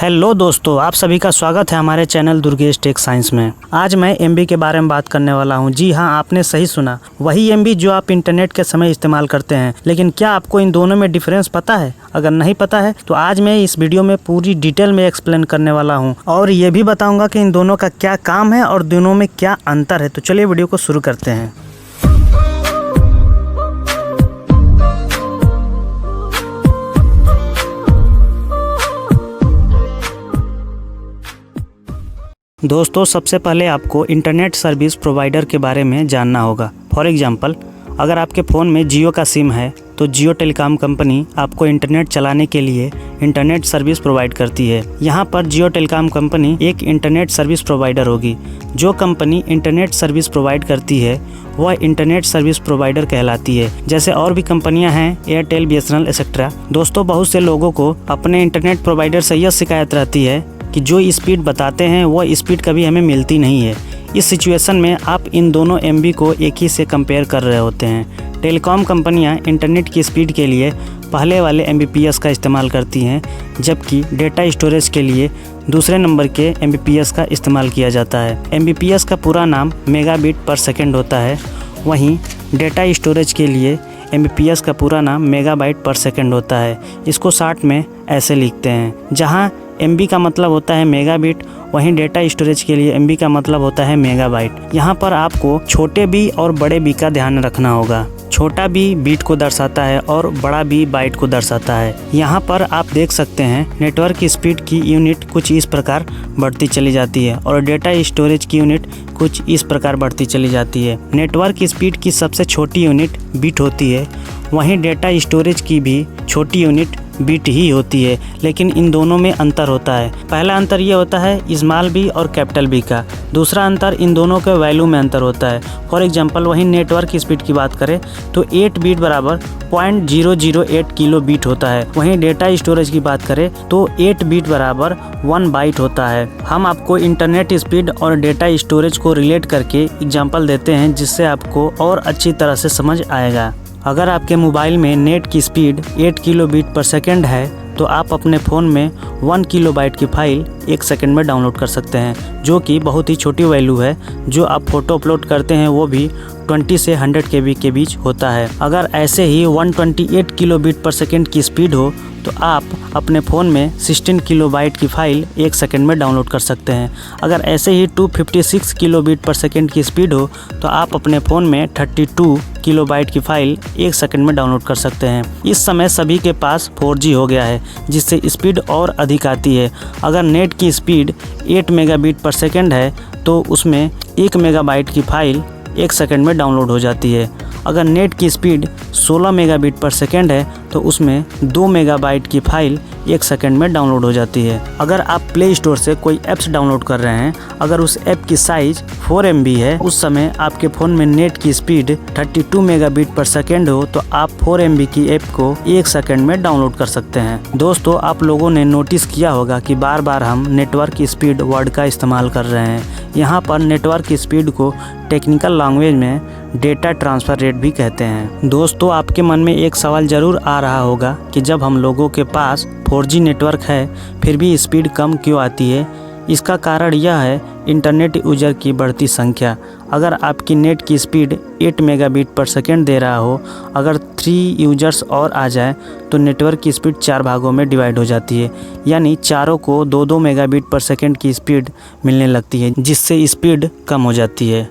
Hello दोस्तों, आप सभी का स्वागत है हमारे चैनल दुर्गेश टेक साइंस में। आज मैं एमबी के बारे में बात करने वाला हूं। जी हां, आपने सही सुना, वही एमबी जो आप इंटरनेट के समय इस्तेमाल करते हैं। लेकिन क्या आपको इन दोनों में डिफरेंस पता है? अगर नहीं पता है तो आज मैं इस वीडियो में पूरी डिटेल में एक्सप्लेन करने वाला हूँ और ये भी बताऊँगा कि इन दोनों का क्या काम है और दोनों में क्या अंतर है। तो चलिए वीडियो को शुरू करते हैं। दोस्तों, सबसे पहले आपको इंटरनेट सर्विस प्रोवाइडर के बारे में जानना होगा। फॉर एग्जांपल, अगर आपके फ़ोन में जियो का सिम है तो जियो टेलीकॉम कंपनी आपको इंटरनेट चलाने के लिए इंटरनेट सर्विस प्रोवाइड करती है। यहाँ पर जियो टेलीकॉम कंपनी एक इंटरनेट सर्विस प्रोवाइडर होगी। जो कंपनी इंटरनेट सर्विस प्रोवाइड करती है वह इंटरनेट सर्विस प्रोवाइडर कहलाती है। जैसे और भी कंपनियां हैं, एयरटेल, बीएसएनएल एक्सेट्रा। दोस्तों, बहुत से लोगों को अपने इंटरनेट प्रोवाइडर से यह शिकायत रहती है कि जो स्पीड बताते हैं वह स्पीड कभी हमें मिलती नहीं है। इस सिचुएशन में आप इन दोनों एमबी को एक ही से कंपेयर कर रहे होते हैं। टेलीकॉम कंपनियां इंटरनेट की स्पीड के लिए पहले वाले एमबीपीएस का इस्तेमाल करती हैं, जबकि डेटा स्टोरेज के लिए दूसरे नंबर के एमबीपीएस का इस्तेमाल किया जाता है। एमबीपीएस का पूरा नाम मेगाबिट पर सेकेंड होता है। वहीं डेटा स्टोरेज के लिए एमबीपीएस का पूरा नाम मेगाबाइट पर सेकेंड होता है। इसको शॉर्ट में ऐसे लिखते हैं। जहाँ एमबी का मतलब होता है मेगाबिट, वहीं डेटा स्टोरेज के लिए एमबी का मतलब होता है मेगाबाइट। यहाँ पर आपको छोटे बी और बड़े बी का ध्यान रखना होगा। छोटा बी बीट को दर्शाता है और बड़ा बी बाइट को दर्शाता है। यहाँ पर आप देख सकते हैं नेटवर्क की स्पीड की यूनिट कुछ इस प्रकार बढ़ती चली जाती है और डेटा स्टोरेज की यूनिट कुछ इस प्रकार बढ़ती चली जाती है। नेटवर्क की स्पीड की सबसे छोटी यूनिट बीट होती है, वहीं डेटा स्टोरेज की भी छोटी यूनिट बीट ही होती है। लेकिन इन दोनों में अंतर होता है। पहला अंतर ये होता है स्मॉल बी और कैपिटल बी का। दूसरा अंतर इन दोनों के वैल्यू में अंतर होता है। फॉर एग्जांपल, वहीं नेटवर्क की स्पीड की बात करें तो 8 बीट बराबर 0.008 किलो बीट होता है। वहीं डेटा स्टोरेज की बात करें तो 8 बीट बराबर 1 बाइट होता है। हम आपको इंटरनेट स्पीड और डेटा स्टोरेज को रिलेट करके एग्जाम्पल देते हैं, जिससे आपको और अच्छी तरह से समझ आएगा। अगर आपके मोबाइल में नेट की स्पीड 8 किलो बीट पर सेकेंड है तो आप अपने फ़ोन में 1 किलोबाइट की फ़ाइल 1 सेकंड में डाउनलोड कर सकते हैं, जो कि बहुत ही छोटी वैल्यू है। जो आप फ़ोटो अपलोड करते हैं वो भी 20 से 100 KB के बीच होता है। अगर ऐसे ही 128 किलो बीट पर सेकेंड की स्पीड हो तो आप अपने फ़ोन में 16 किलोबाइट की फ़ाइल 1 सेकंड में डाउनलोड कर सकते हैं। अगर ऐसे ही 256 किलो बीट पर सेकेंड की स्पीड हो तो आप अपने फ़ोन में 32 किलोबाइट की फ़ाइल 1 सेकंड में डाउनलोड कर सकते हैं। इस समय सभी के पास 4G हो गया है, जिससे स्पीड और अधिक आती है। अगर नेट की स्पीड 8 मेगाबिट पर सेकेंड है तो उसमें 1 मेगाबाइट की फ़ाइल 1 सेकंड में डाउनलोड हो जाती है। अगर नेट की स्पीड 16 मेगाबिट पर सेकेंड है तो उसमें 2 मेगाबाइट की फ़ाइल 1 सेकंड में डाउनलोड हो जाती है। अगर आप प्ले स्टोर से कोई ऐप्स डाउनलोड कर रहे हैं, अगर उस ऐप की साइज़ 4 MB है, उस समय आपके फ़ोन में नेट की स्पीड 32 मेगाबिट पर सेकेंड हो तो आप 4 MB की ऐप को 1 सेकंड में डाउनलोड कर सकते हैं। दोस्तों, आप लोगों ने नोटिस किया होगा कि बार बार हम नेटवर्क स्पीड वर्ड का इस्तेमाल कर रहे हैं। यहाँ पर नेटवर्क स्पीड को टेक्निकल लैंग्वेज में डेटा ट्रांसफ़र रेट भी कहते हैं। दोस्तों, आपके मन में एक सवाल ज़रूर आ रहा होगा कि जब हम लोगों के पास 4G नेटवर्क है फिर भी स्पीड कम क्यों आती है? इसका कारण यह है इंटरनेट यूजर की बढ़ती संख्या। अगर आपकी नेट की स्पीड 8 मेगाबिट पर सेकेंड दे रहा हो, अगर 3 यूजर्स और आ जाए तो नेटवर्क की स्पीड 4 भागों में डिवाइड हो जाती है, यानी चारों को 2-2 मेगाबिट पर सेकेंड की स्पीड मिलने लगती है, जिससे स्पीड कम हो जाती है।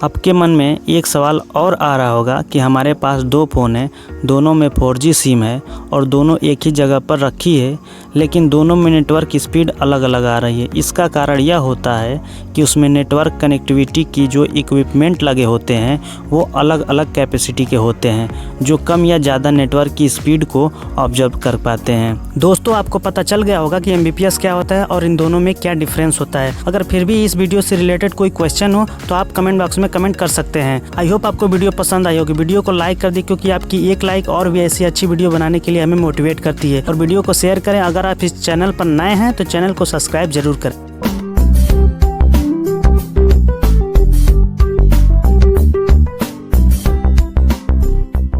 आपके मन में एक सवाल और आ रहा होगा कि हमारे पास 2 फ़ोन हैं, दोनों में 4G सिम है और दोनों एक ही जगह पर रखी है, लेकिन दोनों में नेटवर्क की स्पीड अलग अलग आ रही है। इसका कारण यह होता है कि उसमें नेटवर्क कनेक्टिविटी की जो इक्विपमेंट लगे होते हैं वो अलग अलग कैपेसिटी के होते हैं, जो कम या ज़्यादा नेटवर्क की स्पीड को ऑब्जर्व कर पाते हैं। दोस्तों, आपको पता चल गया होगा कि एमबीपीएस क्या होता है और इन दोनों में क्या डिफरेंस होता है। अगर फिर भी इस वीडियो से रिलेटेड कोई क्वेश्चन हो तो आप कमेंट बॉक्स में कमेंट कर सकते हैं। आई होप आपको वीडियो पसंद आई होगी। वीडियो को लाइक कर दी, क्योंकि आपकी एक लाइक और भी ऐसी अच्छी वीडियो बनाने के लिए हमें मोटिवेट करती है। और वीडियो को शेयर करें। अगर आप इस चैनल पर नए हैं तो चैनल को सब्सक्राइब जरूर करें।